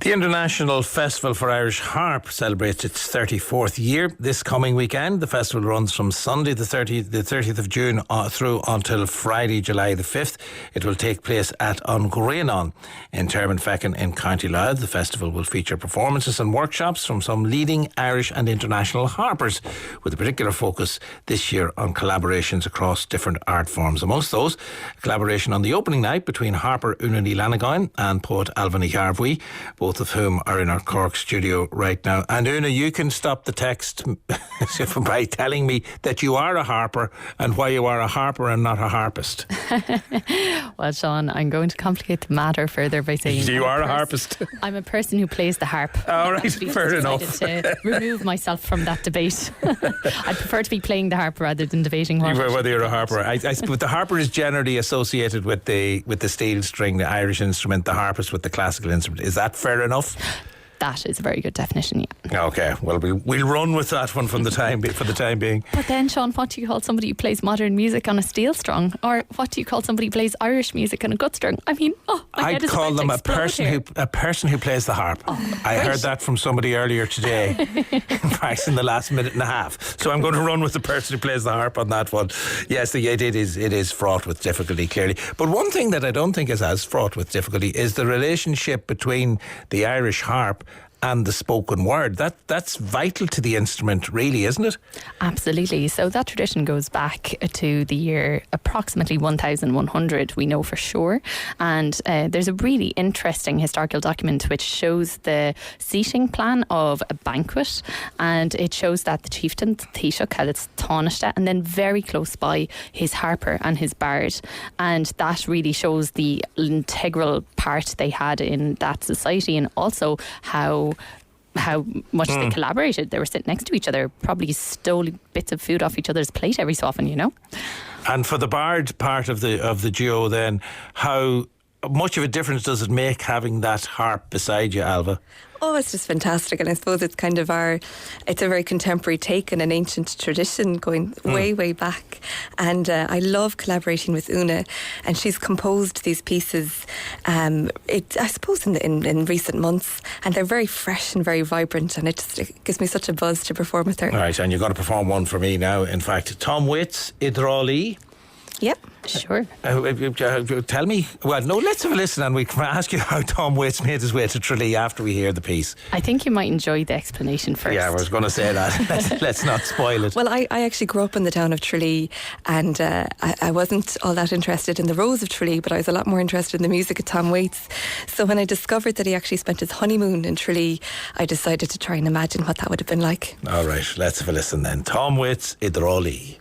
The International Festival for Irish Harp celebrates its 34th year this coming weekend. The festival runs from Sunday the 30th of June through until Friday, July the 5th. It will take place at An Chúirt in Termonfeckin in County Louth. The festival will feature performances and workshops from some leading Irish and international harpers, with a particular focus this year on collaborations across different art forms. Amongst those, a collaboration on the opening night between harper Úna Ní Fhlannagáin and poet Ailbhe Ní Ghearbhuigh, both of whom are in our Cork studio right now. And Una, you can stop the text by telling me that you are a harper and why you are a harper and not a harpist. Well, Sean, I'm going to complicate the matter further by saying you are a harpist. I'm a person who plays the harp. All right, fair enough. To remove myself from that debate. I prefer to be playing the harp rather than debating whether you're a harper. But the harper is generally associated with the steel string, the Irish instrument, the harpist with the classical instrument. Is that fair enough? That is a very good definition, yeah. Okay, well, we'll run with that one for the time being. But then, Sean, what do you call somebody who plays modern music on a steel string? Or what do you call somebody who plays Irish music on a gut string? I mean, I'd call them a person who plays the harp. I heard that from somebody earlier today, in fact, in the last minute and a half. So I'm going to run with the person who plays the harp on that one. Yes, it is fraught with difficulty, clearly. But one thing that I don't think is as fraught with difficulty is the relationship between the Irish harp and the spoken word. That's vital to the instrument, really, isn't it? Absolutely. So that tradition goes back to the year approximately 1100, we know for sure. And there's a really interesting historical document which shows the seating plan of a banquet, and it shows that the chieftain, Taoiseach, had its Tost, and then very close by his harper and his bard. And that really shows the integral part they had in that society, and also how much they collaborated. They were sitting next to each other, probably stole bits of food off each other's plate every so often, you know. And for the bard part of the duo, then, how much of a difference does it make having that harp beside you, Ailbhe? Oh, it's just fantastic. And I suppose it's kind of it's a very contemporary take on an ancient tradition going way, way back. And I love collaborating with Una, and she's composed these pieces, I suppose in recent months, and they're very fresh and very vibrant, and it gives me such a buzz to perform with her. All right, and you're going to perform one for me now, in fact. Tom Waits, Idralí. Yep. Sure. Tell me. Well, no, let's have a listen and we can ask you how Tom Waits made his way to Tralee after we hear the piece. I think you might enjoy the explanation first. Yeah, I was going to say that. Let's not spoil it. Well, I actually grew up in the town of Tralee, and I wasn't all that interested in the rose of Tralee, but I was a lot more interested in the music of Tom Waits. So when I discovered that he actually spent his honeymoon in Tralee, I decided to try and imagine what that would have been like. All right, let's have a listen then. Tom Waits, Idralí.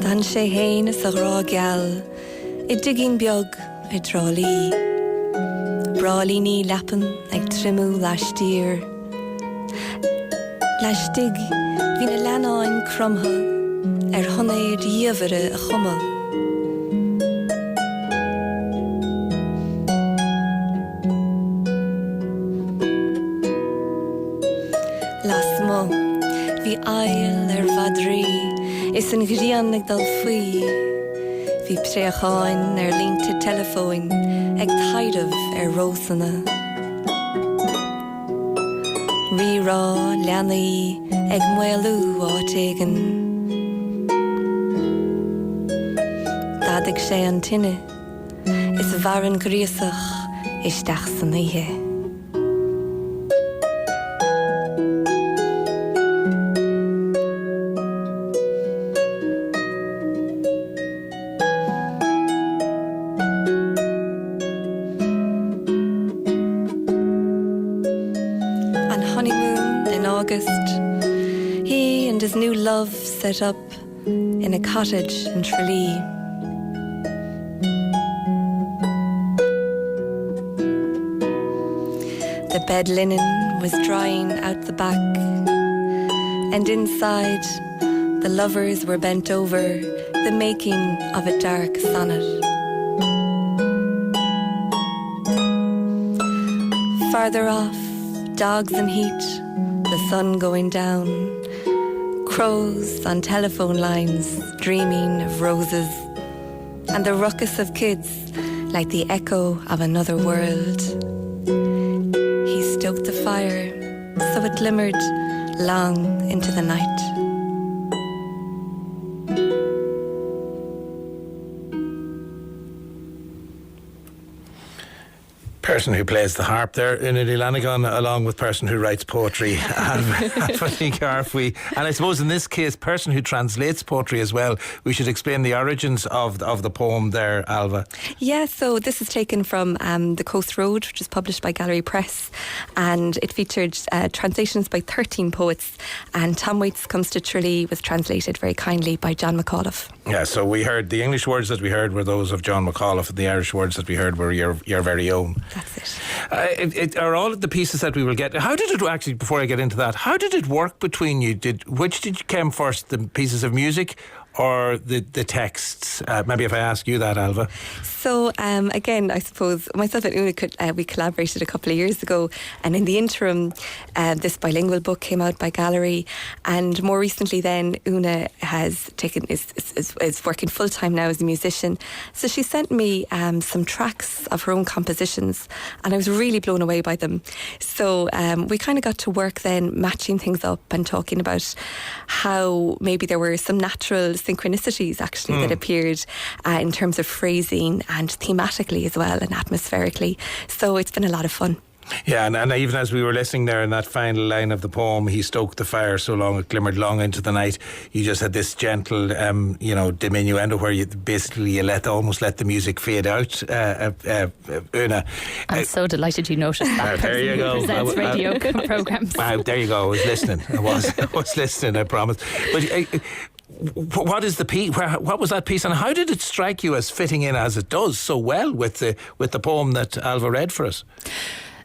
Dan sé héine sa rá geal, I digin beag I drálí. Brálí ní lepan ag trimú leistír. Leistig hí na leanáin crumtha honnaid díomhare a chuma. Las mo, hí ail vadrí, is an ghrian ag dal faoi. Bhí Péacadh línte telefóin ag taidirh rósanna. Rírá leanaí ag mualú áit éigean. Dadig sé an tine, is bharan gríosach isteach san ihe. He and his new love set up in a cottage in Tralee. Bed linen was drying out the back, and inside the lovers were bent over the making of a dark sonnet. Farther off, dogs in heat, the sun going down, crows on telephone lines dreaming of roses, and the ruckus of kids like the echo of another world. He stoked the fire so it glimmered long into the night. Person who plays the harp there, Úna Ní Fhlannagáin, along with person who writes poetry, Ailbhe Ní Ghearbhuigh. And I suppose in this case, person who translates poetry as well. We should explain the origins of the poem there, Ailbhe. Yeah, so this is taken from The Coast Road, which is published by Gallery Press, and it featured translations by 13 poets, and Tom Waits Comes to Tralee was translated very kindly by John McAuliffe. Yeah, so we heard the English words that we heard were those of John McAuliffe, and the Irish words that we heard were your very own. That's it. It are all of the pieces that we will get. How did it actually, before I get into that, how did it work between you? Which did you come first, the pieces of music or the texts? Maybe if I ask you that, Ailbhe. So again, I suppose myself and Una we collaborated a couple of years ago, and in the interim this bilingual book came out by Gallery, and more recently then Una has is working full time now as a musician, so she sent me some tracks of her own compositions, and I was really blown away by them. So we kind of got to work then matching things up and talking about how maybe there were some natural synchronicities actually that appeared in terms of phrasing and thematically as well, and atmospherically. So it's been a lot of fun. Yeah, and even as we were listening there in that final line of the poem, he stoked the fire so long it glimmered long into the night. You just had this gentle, diminuendo where you basically almost let the music fade out. Una, I'm so delighted you noticed that. There you go. Presents radio programs. There you go. I was listening. I was listening. I promise. But. What is the piece? What was that piece, and how did it strike you as fitting in as it does so well with the poem that Ailbhe read for us?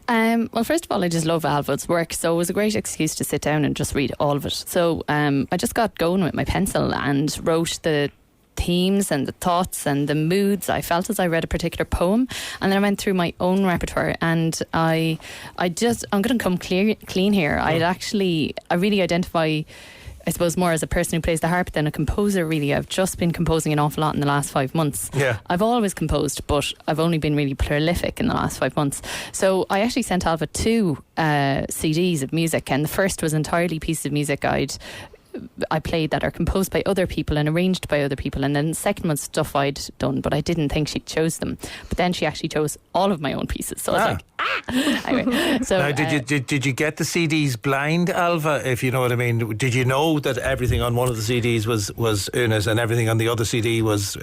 Well, first of all, I just love Ailbhe's work, so it was a great excuse to sit down and just read all of it. So I just got going with my pencil and wrote the themes and the thoughts and the moods I felt as I read a particular poem, and then I went through my own repertoire, and I'm going to come clean here. I really identify, I suppose, more as a person who plays the harp than a composer, really. I've just been composing an awful lot in the last 5 months. Yeah. I've always composed, but I've only been really prolific in the last 5 months. So I actually sent Ailbhe 2 CDs of music, and the first was entirely pieces of music I played that are composed by other people and arranged by other people, and then the second was stuff I'd done, but I didn't think she chose them. But then she actually chose all of my own pieces, so I was like, Anyway, so now, did you get the CDs blind, Ailbhe? If you know what I mean, did you know that everything on one of the CDs was Una's and everything on the other CD was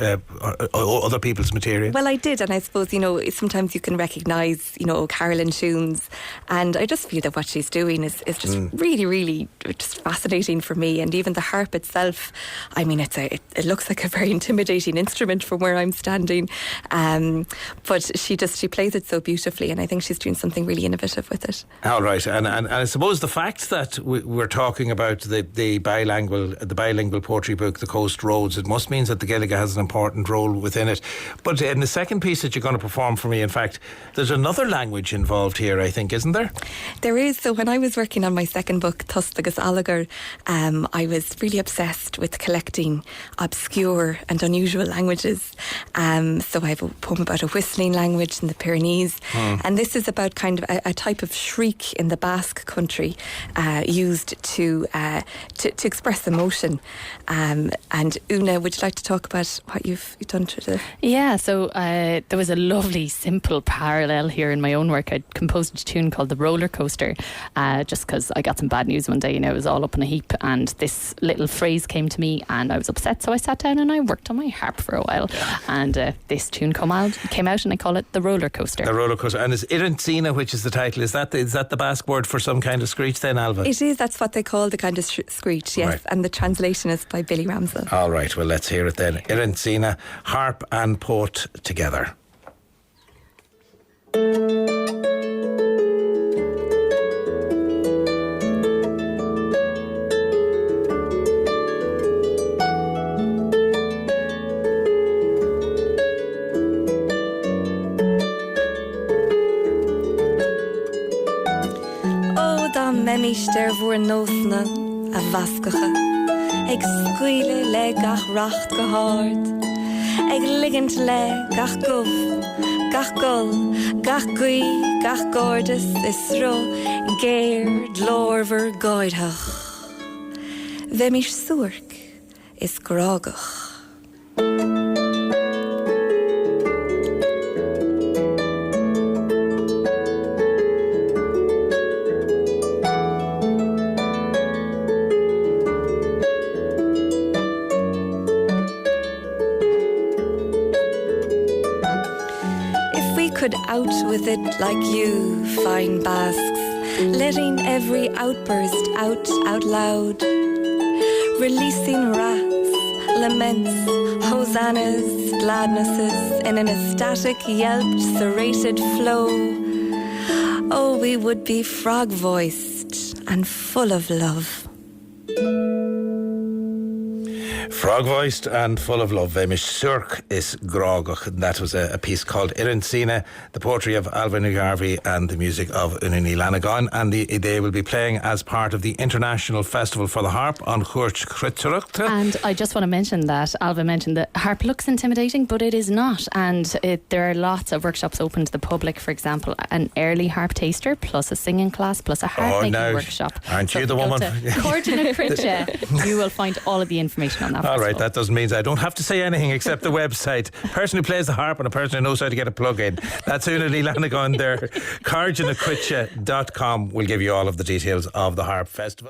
other people's material? Well, I did, and I suppose sometimes you can recognise Carolyn tunes, and I just feel that what she's doing is just really, really just fascinating for me. And even the harp itself, I mean, it looks like a very intimidating instrument from where I'm standing, but she plays it so beautifully, and I think she's doing something really innovative with it. All right, and I suppose the fact that we're talking about the bilingual poetry book, The Coast Roads, it must mean that the Gaeilge has an important role within it. But in the second piece that you're going to perform for me, in fact, there's another language involved here, I think, isn't there? There is. So when I was working on my second book, Tost, agus, Allagar, I was really obsessed with collecting obscure and unusual languages. So I have a poem about a whistling language in the Pyrenees, and this is about kind of a type of shriek in the Basque country, used to express emotion. And Una, would you like to talk about what you've done to the... Yeah, so there was a lovely simple parallel here in my own work. I composed a tune called The Rollercoaster, just because I got some bad news one day, it was all up in a heap, and this little phrase came to me and I was upset, so I sat down and I worked on my harp for a while, and this tune came out and I call it The Rollercoaster. The Rollercoaster. And is Irentzina, which is the title, is that the Basque word for some kind of screech then, Ailbhe? It is, that's what they call the kind of screech, yes, right. And the translation is by Billy Ramsell. All right, well, let's hear it then. Irentzina, harp and poet together. Míiste bhuair nósna a bhascacha, ag scuile le gach racht go háard, ag ligint le gach gubh, gach gull, gach gui, gach gordas is ro, géir dlorver goidhach. Bheimish suirc is grágach. Could out with it like you, fine Basques, letting every outburst out loud, releasing wraths, laments, hosannas, gladnesses in an ecstatic, yelped, serrated flow. Oh, we would be frog-voiced and full of love. Frog-voiced and full of love. Bheimish suirc is grágach. That was a piece called Iransina, the poetry of Ailbhe Ní Ghearbhuigh and the music of Úna Ní Fhlannagáin. And they will be playing as part of the International Festival for the Harp An Chúirt Chruitireachta. And I just want to mention that Ailbhe mentioned that harp looks intimidating, but it is not. And there are lots of workshops open to the public. For example, an early harp taster, plus a singing class, plus a harp making workshop. Aren't you the woman? You will find all of the information on that. All right, that doesn't mean I don't have to say anything except the website. A person who plays the harp and a person who knows how to get a plug in. That's Úna Ní Fhlannagáin there. gCathair.com will give you all of the details of the Harp Festival.